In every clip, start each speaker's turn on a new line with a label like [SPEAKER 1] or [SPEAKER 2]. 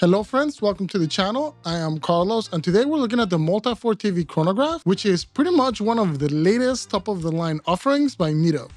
[SPEAKER 1] Hello friends, welcome to the channel. I am Carlos and today we're looking at the Multifort TV chronograph, which is pretty much one of the latest top of the line offerings by MIDO.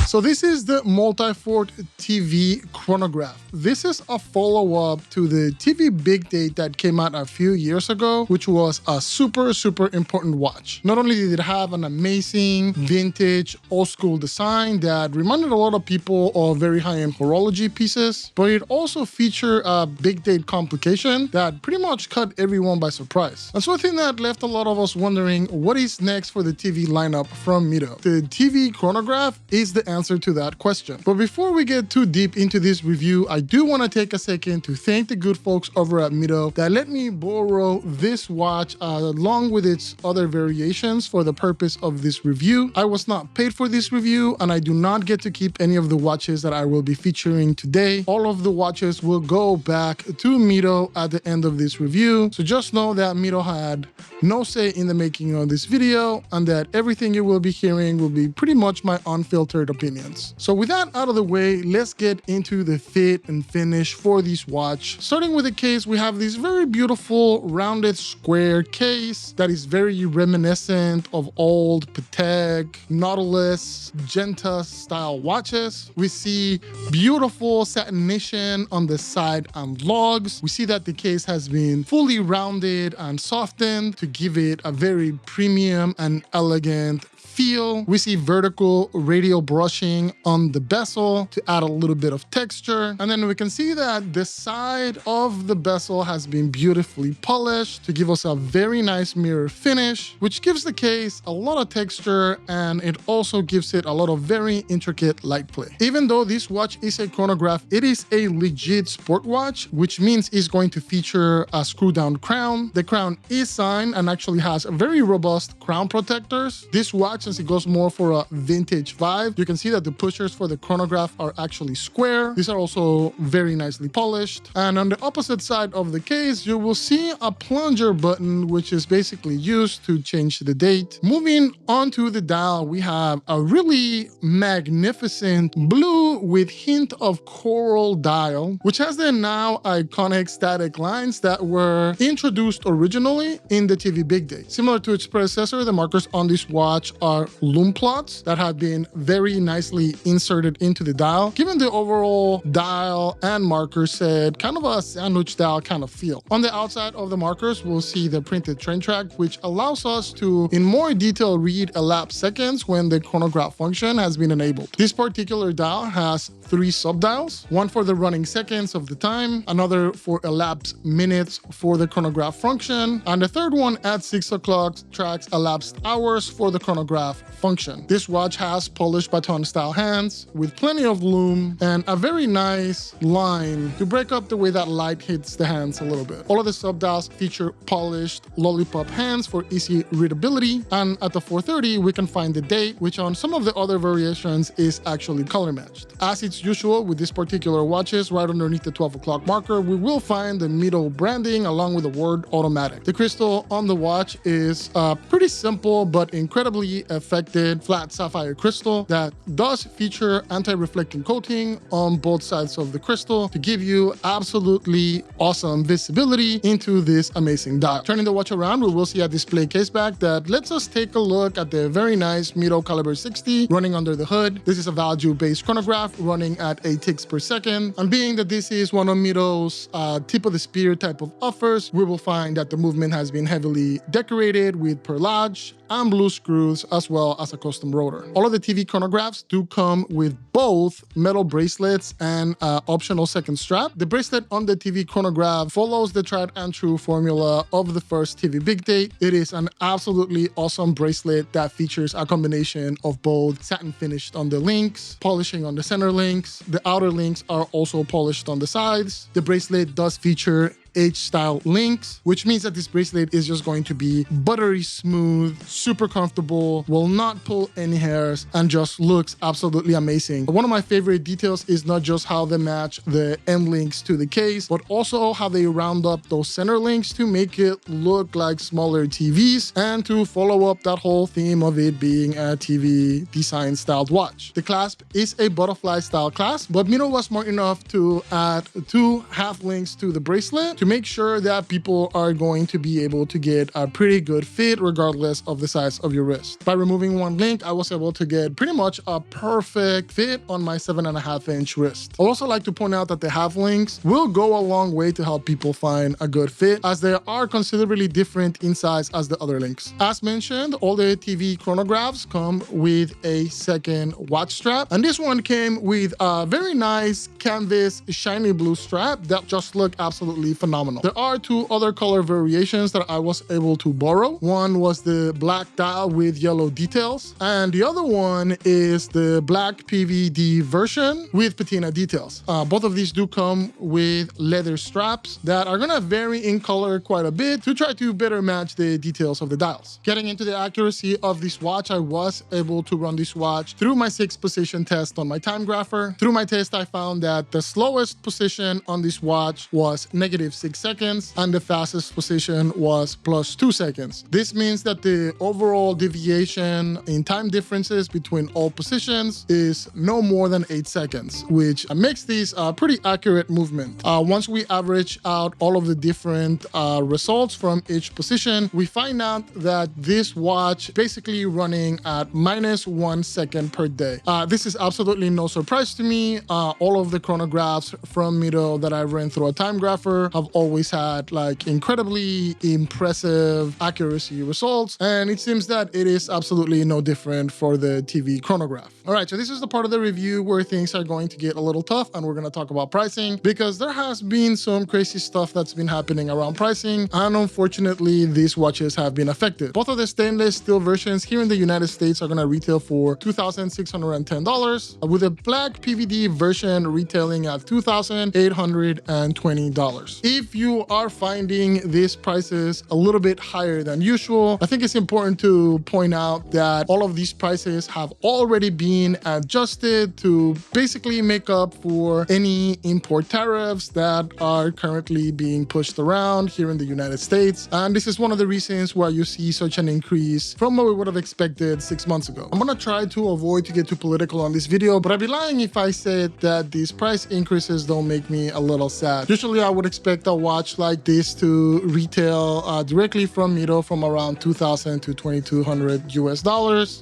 [SPEAKER 1] So this is the Multifort TV chronograph. This is a follow-up to the TV Big Date that came out a few years ago, which was a super important watch. Not only did it have an amazing vintage old school design that reminded a lot of people of very high-end horology pieces, but it also featured a Big Date complication that pretty much caught everyone by surprise. And so I think that left a lot of us wondering what is next for the TV lineup from MIDO. The TV chronograph is the answer to that question. But before we get too deep into this review, I do want to take a second to thank the good folks over at MIDO that let me borrow this watch along with its other variations for the purpose of this review. I was not paid for this review and I do not get to keep any of the watches that I will be featuring today. All of the watches will go back to MIDO at the end of this review. So just know that MIDO had no say in the making of this video and that everything you will be hearing will be pretty much my unfiltered opinions. So with that out of the way, let's get into the fit and finish for this watch. Starting with the case, we have this very beautiful rounded square case that is very reminiscent of old Patek, Nautilus, Genta style watches. We see beautiful satination on the side and lugs. We see that the case has been fully rounded and softened to give it a very premium and elegant feel. We see vertical radial brushing on the bezel to add a little bit of texture. And then we can see that the side of the bezel has been beautifully polished to give us a very nice mirror finish, which gives the case a lot of texture and it also gives it a lot of very intricate light play. Even though this watch is a chronograph, it is a legit sport watch, which means it's going to feature a screw down crown. The crown is signed and actually has very robust crown protectors. This watch, since it goes more for a vintage vibe, you can see that the pushers for the chronograph are actually square. These are also very nicely polished. And on the opposite side of the case, you will see a plunger button, which is basically used to change the date. Moving on to the dial, we have a really magnificent blue with hint of coral dial, which has the now iconic static lines that were introduced originally in the TV Big Date. Similar to its predecessor, the markers on this watch are loom plots that have been very nicely inserted into the dial, giving the overall dial and marker set kind of a sandwich dial kind of feel. On the outside of the markers, we'll see the printed train track, which allows us to in more detail read elapsed seconds when the chronograph function has been enabled. This particular dial has 3 sub-dials, one for the running seconds of the time, another for elapsed minutes for the chronograph function, and the third one at 6 o'clock tracks elapsed hours for the chronograph function. This watch has polished baton style hands with plenty of lume and a very nice line to break up the way that light hits the hands a little bit. All of the sub-dials feature polished lollipop hands for easy readability, and at the 430 we can find the date, which on some of the other variations is actually color matched. As it's usual with these particular watches, right underneath the 12 o'clock marker we will find the MIDO branding along with the word automatic. The crystal on the watch is pretty simple but incredibly effective flat sapphire crystal that does feature anti-reflecting coating on both sides of the crystal to give you absolutely awesome visibility into this amazing dial. Turning the watch around, we will see a display case back that lets us take a look at the very nice MIDO caliber 60 running under the hood. This is a value-based chronograph running at 8 ticks per second, and being that this is one of MIDO's tip of the spear type of offers, we will find that the movement has been heavily decorated with perlage and blue screws as well as a custom rotor. All of the TV chronographs do come with both metal bracelets and optional second strap. The bracelet on the TV chronograph follows the tried and true formula of the first TV Big Date. It is an absolutely awesome bracelet that features a combination of both satin finished on the links, polishing on the center links. The outer links are also polished on the sides. The bracelet does feature H-style links, which means that this bracelet is just going to be buttery smooth, super comfortable, will not pull any hairs, and just looks absolutely amazing. One of my favorite details is not just how they match the end links to the case, but also how they round up those center links to make it look like smaller TVs and to follow up that whole theme of it being a TV design styled watch. The clasp is a butterfly style clasp, but MIDO was smart enough to add 2 half links to the bracelet to make sure that people are going to be able to get a pretty good fit regardless of the size of your wrist. By removing 1 link, I was able to get pretty much a perfect fit on my 7.5-inch wrist. I also like to point out that the half links will go a long way to help people find a good fit, as they are considerably different in size as the other links. As mentioned, all the TV chronographs come with a second watch strap, and this one came with a very nice canvas shiny blue strap that just look absolutely phenomenal. There are 2 other color variations that I was able to borrow. One was the black dial with yellow details, and the other one is the black PVD version with patina details. Both of these do come with leather straps that are gonna vary in color quite a bit to try to better match the details of the dials. Getting into the accuracy of this watch, I was able to run this watch through my 6 position test on my time grapher. Through my test, I found that the slowest position on this watch was -6 seconds, and the fastest position was +2 seconds. This means that the overall deviation in time differences between all positions is no more than 8 seconds, which makes these a pretty accurate movement. Once we average out all of the different results from each position, we find out that this watch basically running at -1 second per day. This is absolutely no surprise to me. All of the chronographs from MIDO that I've ran through a time grapher have always had like incredibly impressive accuracy results, and it seems that it is absolutely no different for the TV chronograph. All right, so this is the part of the review where things are going to get a little tough, and we're going to talk about pricing, because there has been some crazy stuff that's been happening around pricing, and unfortunately these watches have been affected. Both of the stainless steel versions here in the United States are going to retail for $2,610, with a black PVD version retailing at $2,820. If you are finding these prices a little bit higher than usual, I think it's important to point out that all of these prices have already been adjusted to basically make up for any import tariffs that are currently being pushed around here in the United States. And this is one of the reasons why you see such an increase from what we would have expected 6 months ago. I'm gonna try to avoid to get too political on this video, but I'd be lying if I said that these price increases don't make me a little sad. Usually I would expect a watch like this to retail directly from MIDO from around $2,000 to $2,200 US,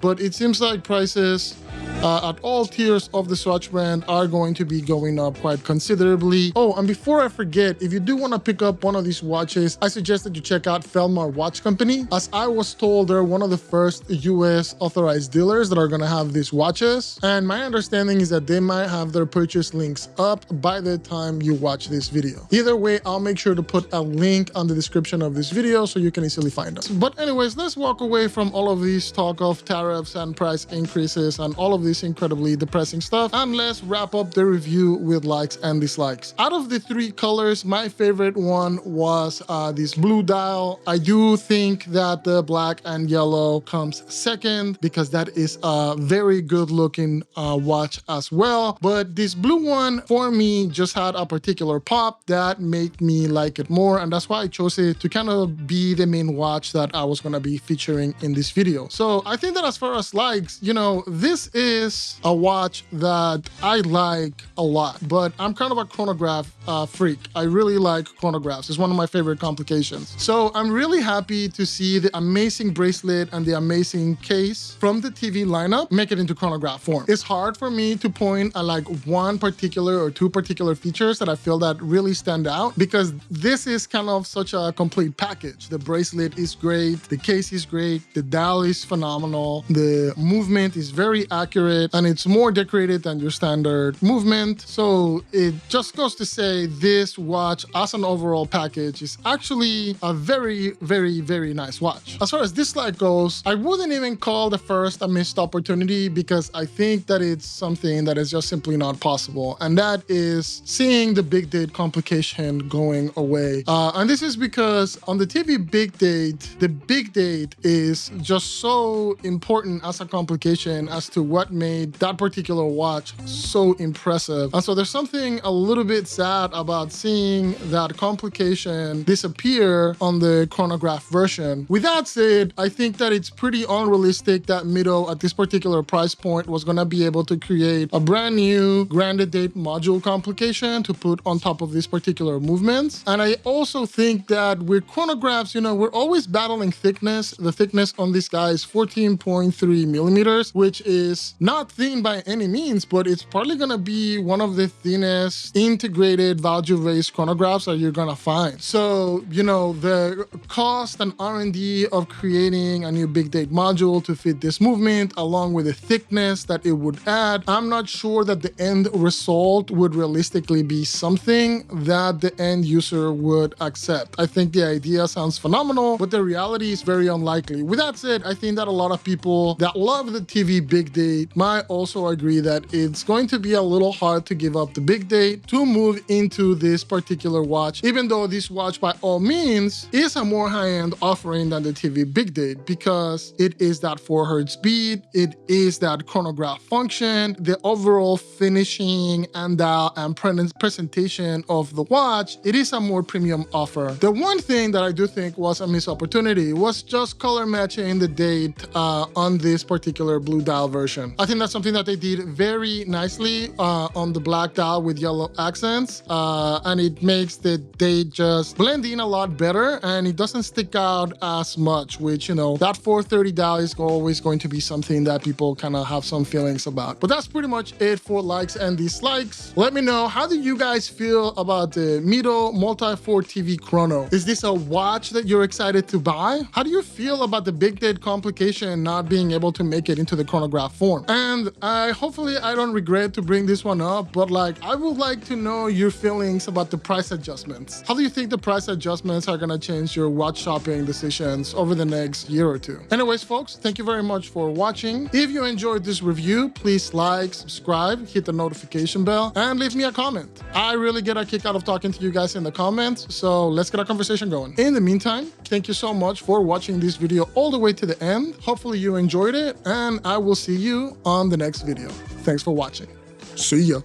[SPEAKER 1] but it seems like prices at all tiers of the Swatch brand are going to be going up quite considerably. Oh, and before I forget, if you do want to pick up one of these watches, I suggest that you check out Feldmer Watch Company. As I was told, they're one of the first US authorized dealers that are going to have these watches, and my understanding is that they might have their purchase links up by the time you watch this video. Either way, I'll make sure to put a link on the description of this video so you can easily find us. But anyways, let's walk away from all of these talk of tariffs and price increases and all of this incredibly depressing stuff, and let's wrap up the review with likes and dislikes. Out of the 3 colors, my favorite one was this blue dial. I do think that the black and yellow comes second because that is a very good looking watch as well, but this blue one for me just had a particular pop that made me like it more, and that's why I chose it to kind of be the main watch that I was going to be featuring in this video. So I think that as far as likes, you know, this is a watch that I like a lot, but I'm kind of a chronograph freak. I really like chronographs. It's one of my favorite complications. So I'm really happy to see the amazing bracelet and the amazing case from the TV lineup make it into chronograph form. It's hard for me to point at like one particular or 2 particular features that I feel that really stand out, because this is kind of such a complete package. The bracelet is great, the case is great, the dial is phenomenal, the movement is very accurate, and it's more decorated than your standard movement. So it just goes to say this watch as an overall package is actually a very, very, very nice watch. As far as dislike goes, I wouldn't even call the first a missed opportunity, because I think that it's something that is just simply not possible, and that is seeing the big date complication going away. And this is because on the TV big date, the big date is just so important as a complication as to what made that particular watch so impressive. And so there's something a little bit sad about seeing that complication disappear on the chronograph version. With that said, I think that it's pretty unrealistic that MIDO at this particular price point was gonna be able to create a brand new granted date module complication to put on top of these particular movements. And I also think that with chronographs, you know, we're always battling thickness. The thickness on this guy is 14.3 millimeters, which is not thin by any means, but it's probably gonna be one of the thinnest integrated value-based chronographs that you're gonna find. So, you know, the cost and R&D of creating a new big date module to fit this movement, along with the thickness that it would add, I'm not sure that the end result would realistically be something that the end user would accept. I think the idea sounds phenomenal, but the reality is very unlikely. With that said, I think that a lot of people that love the TV big date might also agree that it's going to be a little hard to give up the big date to move into this particular watch, even though this watch by all means is a more high-end offering than the TV big date, because it is that 4 Hz beat, it is that chronograph function, the overall finishing and dial and presentation of the watch, it is a more premium offer. The one thing that I do think was a missed opportunity was just color matching the date on this particular blue dial version. I think that's something that they did very nicely on the black dial with yellow accents, and it makes the date just blend in a lot better, and it doesn't stick out as much, which, you know, that 430 dial is always going to be something that people kind of have some feelings about. But that's pretty much it for likes and dislikes. Let me know, how do you guys feel about the MIDO Multifort TV Chrono? Is this a watch that you're excited to buy? How do you feel about the big date complication not being able to make it into the chronograph form? And hopefully I don't regret to bring this one up, but like, I would like to know your feelings about the price adjustments. How do you think the price adjustments are gonna change your watch shopping decisions over the next year or two? Anyways, folks, thank you very much for watching. If you enjoyed this review, please like, subscribe, hit the notification bell, and leave me a comment. I really get a kick out of talking to you guys in the comments, so let's get a conversation going. In the meantime, thank you so much for watching this video all the way to the end. Hopefully you enjoyed it, and I will see you on the next video. Thanks for watching. See ya.